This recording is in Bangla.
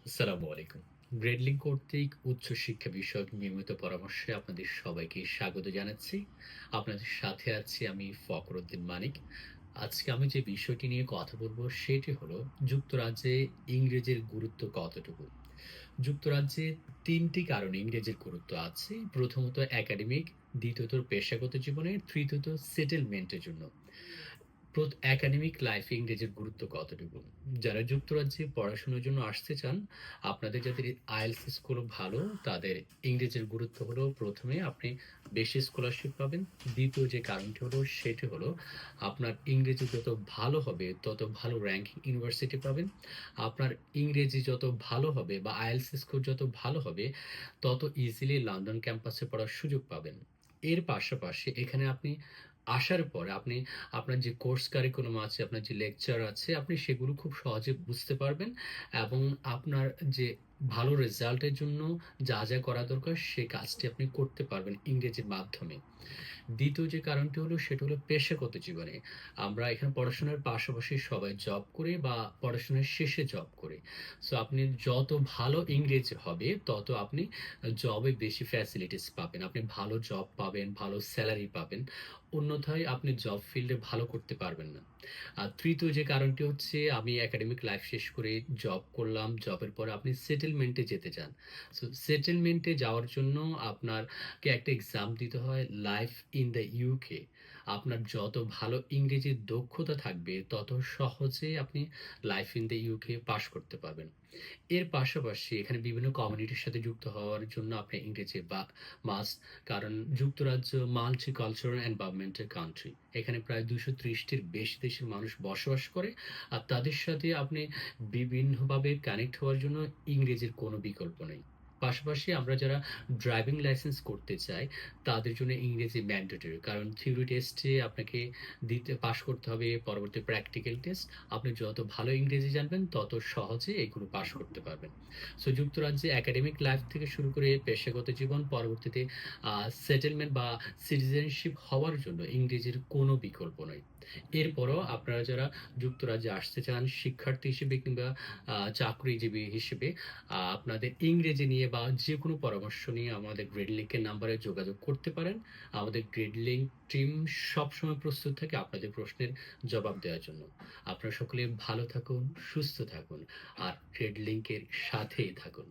আসসালামু আলাইকুম। গ্রেডলিং কর্তৃক উচ্চশিক্ষা বিষয়ক নিয়মিত পরামর্শে আপনাদের সবাইকে স্বাগত জানাচ্ছি। আপনাদের সাথে আছি আমি ফখরুদ্দিন মানিক। আজকে আমি যে বিষয়টি নিয়ে কথা বলব সেটি হলো যুক্তরাজ্যে ইংরেজির গুরুত্ব কতটুকু? যুক্তরাজ্যে ৩ টি কারণে ইংরেজির গুরুত্ব আছে। প্রথমত একাডেমিক, দ্বিতীয়ত পেশাগত জীবনে, তৃতীয়ত সেটেলমেন্টের জন্য। একাডেমিক লাইফে ইংরেজির গুরুত্ব কতটুকু? যারা যুক্তরাজ্যে পড়াশোনার জন্য আসতে চান, আপনাদের যাদের IELTS স্কোর ভালো, তাদের ইংরেজির গুরুত্ব হলো ১ম এ আপনি বেশি স্কলারশিপ পাবেন। দ্বিতীয় যে কারণটি হলো সেটি হলো আপনার ইংরেজি যত ভালো হবে, তত ভালো র‍্যাংকিং ইউনিভার্সিটি পাবেন। আপনার ইংরেজি যত ভালো হবে বা IELTS স্কোর যত ভালো হবে, তত ইজিলি লন্ডন ক্যাম্পাসে পড়ার সুযোগ পাবেন। এর পাশাপাশি এখানে আপনি আসার পরে আপনি আপনার যে কোর্স কারিকুলাম আছে, আপনার যে লেকচার আছে, আপনি সেগুলো খুব সহজে বুঝতে পারবেন এবং আপনার যে ভালো রেজাল্টের জন্য যা করা দরকার সে কাজটি আপনি করতে পারবেন ইংরেজির মাধ্যমে। দ্বিতীয় যে কারণটি হলো সেটা হলো পেশাগত জীবনে। আমরা এখানে পড়াশোনার পাশাপাশি সবাই জব করি বা পড়াশোনার শেষে জব করি। সো আপনি যত ভালো ইংরেজি হবে তত আপনি জবে বেশি ফ্যাসিলিটিস পাবেন। আপনি ভালো জব পাবেন, ভালো সেলারি পাবেন। অন্যথায় আপনি জব ফিল্ডে ভালো করতে পারবেন না। আর তৃতীয় যে কারণটি হচ্ছে আমি একাডেমিক লাইফ শেষ করে জব করলাম। জবের পরে আপনি সেটেলমেন্টে যেতে চান। সো সেটেলমেন্টে যাওয়ার জন্য আপনাকে একটা এক্সাম দিতে হয় লাইফ ইন দ্য ইউকে। আপনার যত ভালো ইংরেজির দক্ষতা থাকবে, তত সহজে আপনি life in the UK pass করতে পারবেন। এর পাশাপাশি এখানে বিভিন্ন কমিউনিটির সাথে যুক্ত হওয়ার জন্য আপনি ইংরেজি বা মাস্ট। কারণ যুক্তরাজ্য মাল্টি কালচারাল এনভায়রনমেন্টাল কান্ট্রি। এখানে প্রায় ২৩০ টির বেশি দেশের মানুষ বসবাস করে। আর তাদের সাথে আপনি বিভিন্নভাবে কানেক্ট হওয়ার জন্য ইংরেজির কোনো বিকল্প নেই। পাশাপাশি আমরা যারা ড্রাইভিং লাইসেন্স করতে চাই, তাদের জন্য ইংরেজি ম্যান্ডেটরি। কারণ থিওরি টেস্টে আপনাকে পাস করতে হবে, পরবর্তী প্র্যাকটিক্যাল টেস্ট। আপনি যত ভালো ইংরেজি জানবেন, তত সহজে এগুলো পাস করতে পারবেন। সো যুক্তরাজ্যে একাডেমিক লাইফ থেকে শুরু করে পেশাগত জীবন, পরবর্তীতে সেটেলমেন্ট বা সিটিজেনশিপ হওয়ার জন্য ইংরেজির কোনো বিকল্প নেই। এরপরও আপনারা যারা যুক্তরাজ্যে আসতে চান শিক্ষার্থী হিসেবে কিংবা চাকরিজীবী হিসেবে আপনাদের ইংরেজি নিয়ে বা যেকোনো পরামর্শ নিয়ে আমাদের গ্রেডলিংক এর নাম্বারে যোগাযোগ করতে পারেন। আমাদের গ্রেডলিংক টিম সবসময় প্রস্তুত থাকে আপনাদের প্রশ্নের জবাব দেওয়ার জন্য। আপনারা সকলে ভালো থাকুন, সুস্থ থাকুন আর গ্রেডলিংক এর সাথেই থাকুন।